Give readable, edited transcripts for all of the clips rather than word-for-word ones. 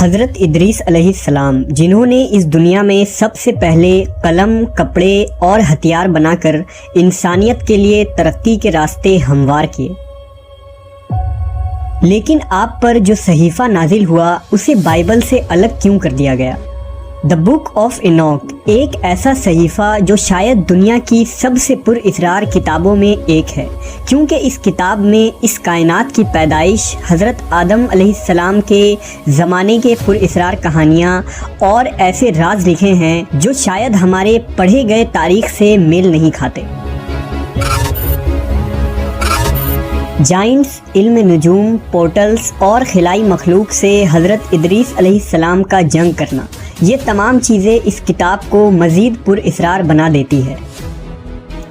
حضرت ادریس علیہ السلام، جنہوں نے اس دنیا میں سب سے پہلے قلم، کپڑے اور ہتھیار بنا کر انسانیت کے لیے ترقی کے راستے ہموار کیے، لیکن آپ پر جو صحیفہ نازل ہوا اسے بائبل سے الگ کیوں کر دیا گیا؟ دا بک آف اینوک ایک ایسا صحیفہ جو شاید دنیا کی سب سے پر اسرار کتابوں میں ایک ہے، کیونکہ اس کتاب میں اس کائنات کی پیدائش، حضرت آدم علیہ السلام کے زمانے کے پر اسرار کہانیاں اور ایسے راز لکھے ہیں جو شاید ہمارے پڑھے گئے تاریخ سے میل نہیں کھاتے۔ جائنٹس، علم نجوم، پورٹلز اور خلائی مخلوق سے حضرت ادریس علیہ السلام کا جنگ کرنا، یہ تمام چیزیں اس کتاب کو مزید پر اسرار بنا دیتی ہے۔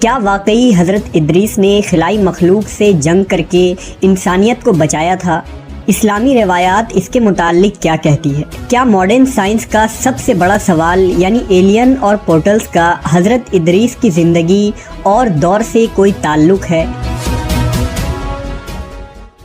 کیا واقعی حضرت ادریس نے خلائی مخلوق سے جنگ کر کے انسانیت کو بچایا تھا؟ اسلامی روایات اس کے متعلق کیا کہتی ہے؟ کیا ماڈرن سائنس کا سب سے بڑا سوال یعنی ایلین اور پورٹلز کا حضرت ادریس کی زندگی اور دور سے کوئی تعلق ہے؟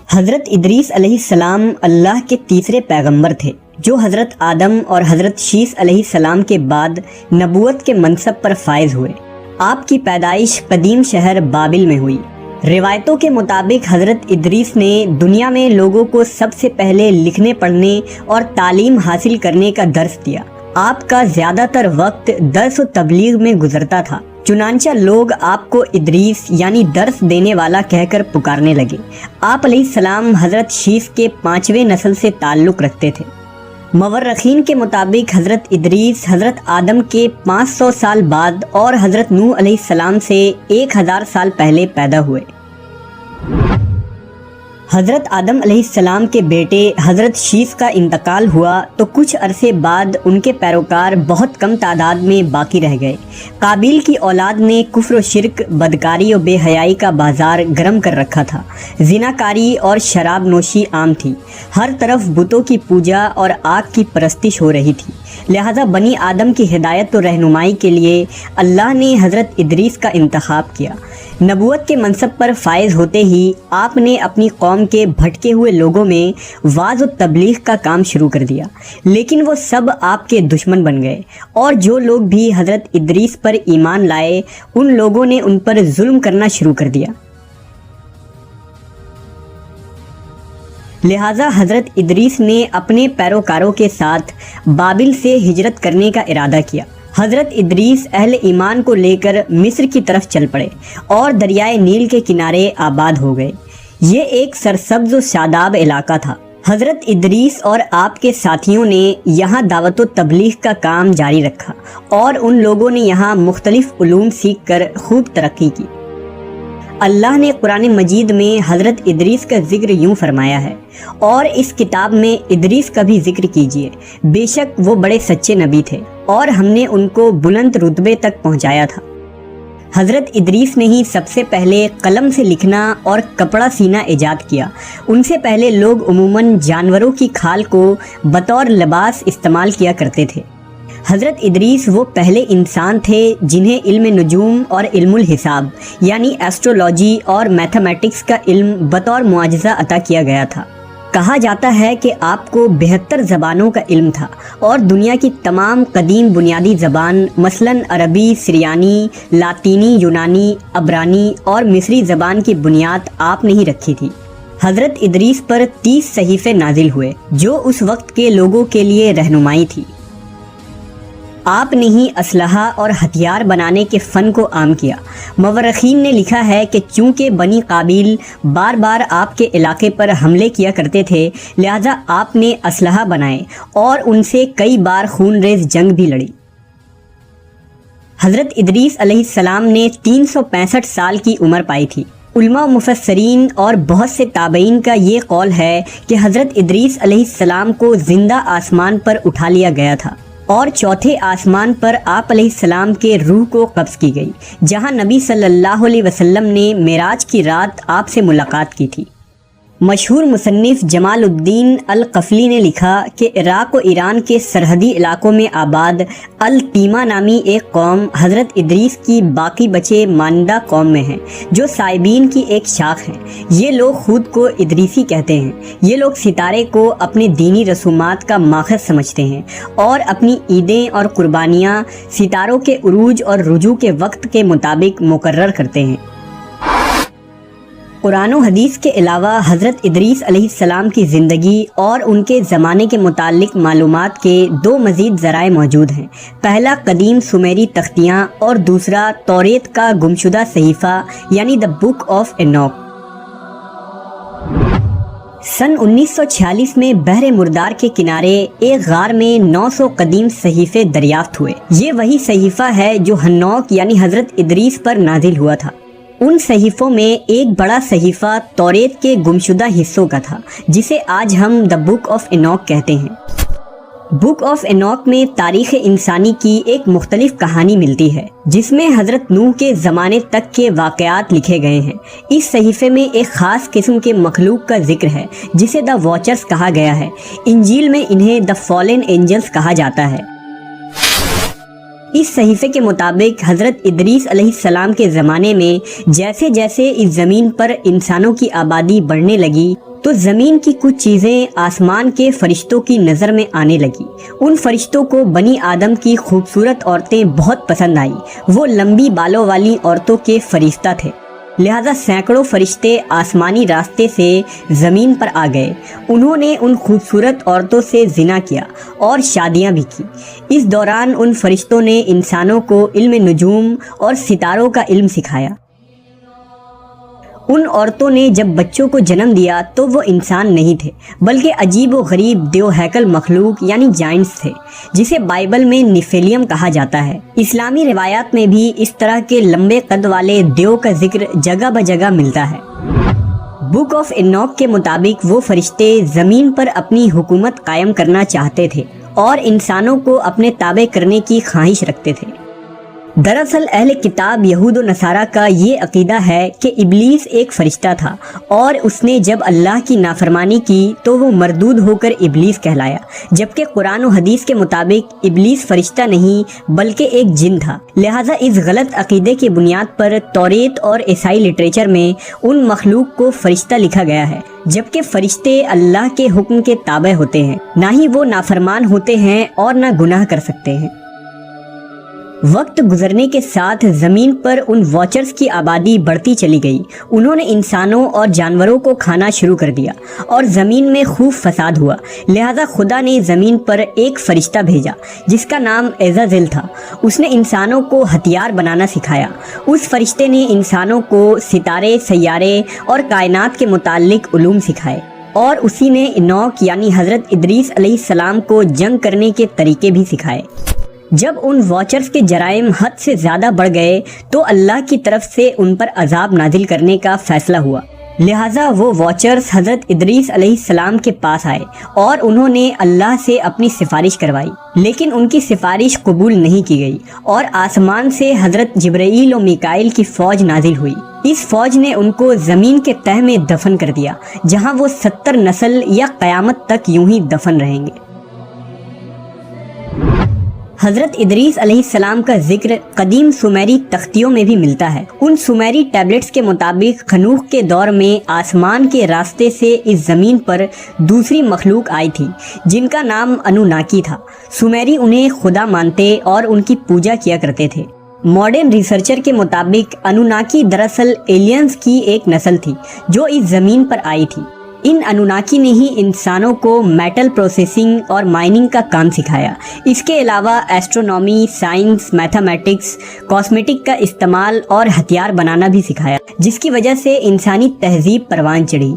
حضرت ادریس علیہ السلام اللہ کے تیسرے پیغمبر تھے، جو حضرت آدم اور حضرت شیس علیہ السلام کے بعد نبوت کے منصب پر فائز ہوئے۔ آپ کی پیدائش قدیم شہر بابل میں ہوئی۔ روایتوں کے مطابق حضرت ادریس نے دنیا میں لوگوں کو سب سے پہلے لکھنے پڑھنے اور تعلیم حاصل کرنے کا درس دیا۔ آپ کا زیادہ تر وقت درس و تبلیغ میں گزرتا تھا، چنانچہ لوگ آپ کو ادریس یعنی درس دینے والا کہہ کر پکارنے لگے۔ آپ علیہ السلام حضرت شیس کے 5ویں نسل سے تعلق رکھتے تھے۔ مورخین کے مطابق حضرت ادریس حضرت آدم کے 500 سال بعد اور حضرت نوح علیہ السلام سے 1000 سال پہلے پیدا ہوئے۔ حضرت آدم علیہ السلام کے بیٹے حضرت شیس کا انتقال ہوا تو کچھ عرصے بعد ان کے پیروکار بہت کم تعداد میں باقی رہ گئے۔ قابیل کی اولاد نے کفر و شرک، بدکاری و بے حیائی کا بازار گرم کر رکھا تھا۔ زناکاری اور شراب نوشی عام تھی۔ ہر طرف بتوں کی پوجا اور آگ کی پرستش ہو رہی تھی، لہذا بنی آدم کی ہدایت و رہنمائی کے لیے اللہ نے حضرت ادریس کا انتخاب کیا۔ نبوت کے منصب پر فائز ہوتے ہی آپ نے اپنی قوم کے بھٹکے ہوئے لوگوں میں وعظ و تبلیغ کا کام شروع کر دیا، لیکن وہ سب آپ کے دشمن بن گئے، اور جو لوگ بھی حضرت ادریس پر ایمان لائے ان لوگوں نے ان پر ظلم کرنا شروع کر دیا۔ لہٰذا حضرت ادریس نے اپنے پیروکاروں کے ساتھ بابل سے ہجرت کرنے کا ارادہ کیا۔ حضرت ادریس اہل ایمان کو لے کر مصر کی طرف چل پڑے اور دریائے نیل کے کنارے آباد ہو گئے۔ یہ ایک سرسبز و شاداب علاقہ تھا۔ حضرت ادریس اور آپ کے ساتھیوں نے یہاں دعوت و تبلیغ کا کام جاری رکھا اور ان لوگوں نے یہاں مختلف علوم سیکھ کر خوب ترقی کی۔ اللہ نے قرآن مجید میں حضرت ادریس کا ذکر یوں فرمایا ہے، اور اس کتاب میں ادریس کا بھی ذکر کیجیے، بے شک وہ بڑے سچے نبی تھے اور ہم نے ان کو بلند رتبے تک پہنچایا تھا۔ حضرت ادریس نے ہی سب سے پہلے قلم سے لکھنا اور کپڑا سینا ایجاد کیا۔ ان سے پہلے لوگ عموماً جانوروں کی کھال کو بطور لباس استعمال کیا کرتے تھے۔ حضرت ادریس وہ پہلے انسان تھے جنہیں علم نجوم اور علم الحساب یعنی ایسٹرولوجی اور میتھمیٹکس کا علم بطور معجزہ عطا کیا گیا تھا۔ کہا جاتا ہے کہ آپ کو 72 زبانوں کا علم تھا اور دنیا کی تمام قدیم بنیادی زبان مثلاً عربی، سریانی، لاطینی، یونانی، عبرانی اور مصری زبان کی بنیاد آپ نے ہی رکھی تھی۔ حضرت ادریس پر 30 صحیفے نازل ہوئے جو اس وقت کے لوگوں کے لیے رہنمائی تھی۔ آپ نے ہی اسلحہ اور ہتھیار بنانے کے فن کو عام کیا۔ مورخین نے لکھا ہے کہ چونکہ بنی قابیل بار بار آپ کے علاقے پر حملے کیا کرتے تھے، لہذا آپ نے اسلحہ بنائے اور ان سے کئی بار خون ریز جنگ بھی لڑی۔ حضرت ادریس علیہ السلام نے 365 سال کی عمر پائی تھی۔ علماء و مفسرین اور بہت سے تابعین کا یہ قول ہے کہ حضرت ادریس علیہ السلام کو زندہ آسمان پر اٹھا لیا گیا تھا اور چوتھے آسمان پر آپ علیہ السلام کے روح کو قبض کی گئی، جہاں نبی صلی اللہ علیہ وسلم نے معراج کی رات آپ سے ملاقات کی تھی۔ مشہور مصنف جمال الدین القفلی نے لکھا کہ عراق و ایران کے سرحدی علاقوں میں آباد التیمہ نامی ایک قوم حضرت ادریس کی باقی بچے ماندہ قوم میں ہیں، جو سائبین کی ایک شاخ ہیں۔ یہ لوگ خود کو ادریسی کہتے ہیں۔ یہ لوگ ستارے کو اپنے دینی رسومات کا ماخذ سمجھتے ہیں اور اپنی عیدیں اور قربانیاں ستاروں کے عروج اور رجوع کے وقت کے مطابق مقرر کرتے ہیں۔ قرآن و حدیث کے علاوہ حضرت ادریس علیہ السلام کی زندگی اور ان کے زمانے کے متعلق معلومات کے دو مزید ذرائع موجود ہیں۔ پہلا قدیم سومیری تختیاں اور دوسرا توریت کا گمشدہ صحیفہ یعنی دا بک آف اینوک۔ سن 1946 میں بحر مردار کے کنارے ایک غار میں 900 قدیم صحیفے دریافت ہوئے۔ یہ وہی صحیفہ ہے جو ہنوک یعنی حضرت ادریس پر نازل ہوا تھا۔ ان صحیفوں میں ایک بڑا صحیفہ توریت کے گمشدہ حصوں کا تھا، جسے آج ہم دا بک آف اینوک کہتے ہیں۔ بک آف اینوک میں تاریخ انسانی کی ایک مختلف کہانی ملتی ہے، جس میں حضرت نوح کے زمانے تک کے واقعات لکھے گئے ہیں۔ اس صحیفے میں ایک خاص قسم کے مخلوق کا ذکر ہے جسے دا واچرز کہا گیا ہے۔ انجیل میں انہیں دا فالن اینجلز کہا جاتا ہے۔ اس صحیفے کے مطابق حضرت ادریس علیہ السلام کے زمانے میں جیسے جیسے اس زمین پر انسانوں کی آبادی بڑھنے لگی تو زمین کی کچھ چیزیں آسمان کے فرشتوں کی نظر میں آنے لگی۔ ان فرشتوں کو بنی آدم کی خوبصورت عورتیں بہت پسند آئیں۔ وہ لمبی بالوں والی عورتوں کے فرشتہ تھے، لہذا سینکڑوں فرشتے آسمانی راستے سے زمین پر آ گئے۔ انہوں نے ان خوبصورت عورتوں سے زنا کیا اور شادیاں بھی کی۔ اس دوران ان فرشتوں نے انسانوں کو علم نجوم اور ستاروں کا علم سکھایا۔ ان عورتوں نے جب بچوں کو جنم دیا تو وہ انسان نہیں تھے، بلکہ عجیب و غریب دیو ہیکل مخلوق یعنی جائنٹس تھے، جسے بائبل میں نیفیلیم کہا جاتا ہے۔ اسلامی روایات میں بھی اس طرح کے لمبے قد والے دیو کا ذکر جگہ بجگہ ملتا ہے۔ بک آف اینوک کے مطابق وہ فرشتے زمین پر اپنی حکومت قائم کرنا چاہتے تھے اور انسانوں کو اپنے تابع کرنے کی خواہش رکھتے تھے۔ دراصل اہل کتاب یہود و نصارہ کا یہ عقیدہ ہے کہ ابلیس ایک فرشتہ تھا اور اس نے جب اللہ کی نافرمانی کی تو وہ مردود ہو کر ابلیس کہلایا، جبکہ قرآن و حدیث کے مطابق ابلیس فرشتہ نہیں بلکہ ایک جن تھا۔ لہٰذا اس غلط عقیدے کی بنیاد پر توریت اور عیسائی لٹریچر میں ان مخلوق کو فرشتہ لکھا گیا ہے، جبکہ فرشتے اللہ کے حکم کے تابع ہوتے ہیں، نہ ہی وہ نافرمان ہوتے ہیں اور نہ گناہ کر سکتے ہیں۔ وقت گزرنے کے ساتھ زمین پر ان واچرز کی آبادی بڑھتی چلی گئی۔ انہوں نے انسانوں اور جانوروں کو کھانا شروع کر دیا اور زمین میں خوب فساد ہوا۔ لہذا خدا نے زمین پر ایک فرشتہ بھیجا جس کا نام عزازیل تھا۔ اس نے انسانوں کو ہتھیار بنانا سکھایا۔ اس فرشتے نے انسانوں کو ستارے، سیارے اور کائنات کے متعلق علوم سکھائے، اور اسی نے اینوک یعنی حضرت ادریس علیہ السلام کو جنگ کرنے کے طریقے بھی سکھائے۔ جب ان واچرز کے جرائم حد سے زیادہ بڑھ گئے تو اللہ کی طرف سے ان پر عذاب نازل کرنے کا فیصلہ ہوا۔ لہٰذا وہ واچرز حضرت ادریس علیہ السلام کے پاس آئے اور انہوں نے اللہ سے اپنی سفارش کروائی، لیکن ان کی سفارش قبول نہیں کی گئی اور آسمان سے حضرت جبرائیل و میکائیل کی فوج نازل ہوئی۔ اس فوج نے ان کو زمین کے تہہ میں دفن کر دیا، جہاں وہ 70 نسل یا قیامت تک یوں ہی دفن رہیں گے۔ حضرت ادریس علیہ السلام کا ذکر قدیم سومیری تختیوں میں بھی ملتا ہے۔ ان سومیری ٹیبلٹس کے مطابق خنوخ کے دور میں آسمان کے راستے سے اس زمین پر دوسری مخلوق آئی تھی جن کا نام انوناکی تھا۔ سومیری انہیں خدا مانتے اور ان کی پوجا کیا کرتے تھے۔ ماڈرن ریسرچر کے مطابق انوناکی دراصل ایلینز کی ایک نسل تھی جو اس زمین پر آئی تھی۔ ان انوناکی نے ہی انسانوں کو میٹل پروسیسنگ اور مائننگ کا کام سکھایا۔ اس کے علاوہ ایسٹرونومی، سائنس، میتھمیٹکس، کاسمیٹک کا استعمال اور ہتھیار بنانا بھی سکھایا، جس کی وجہ سے انسانی تہذیب پروان چڑھی۔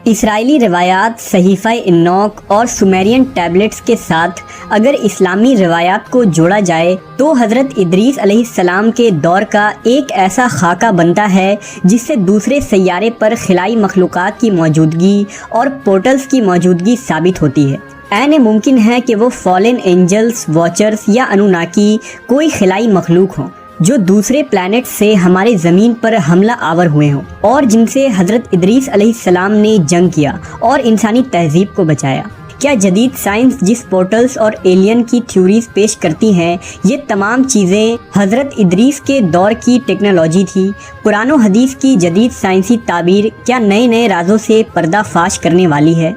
اسرائیلی روایات، صحیفہ اینوک اور سومیرین ٹیبلٹس کے ساتھ اگر اسلامی روایات کو جوڑا جائے تو حضرت ادریس علیہ السلام کے دور کا ایک ایسا خاکہ بنتا ہے جس سے دوسرے سیارے پر خلائی مخلوقات کی موجودگی اور پورٹلز کی موجودگی ثابت ہوتی ہے۔ عین ممکن ہے کہ وہ فالن اینجلز، واچرز یا انوناکی کوئی خلائی مخلوق ہوں۔ جو دوسرے پلانٹ سے ہمارے زمین پر حملہ آور ہوئے ہوں اور جن سے حضرت ادریس علیہ السلام نے جنگ کیا اور انسانی تہذیب کو بچایا۔ کیا جدید سائنس جس پورٹلز اور ایلین کی تھیوریز پیش کرتی ہیں، یہ تمام چیزیں حضرت ادریس کے دور کی ٹیکنالوجی تھی؟ قرآن و حدیث کی جدید سائنسی تعبیر کیا نئے رازوں سے پردہ فاش کرنے والی ہے؟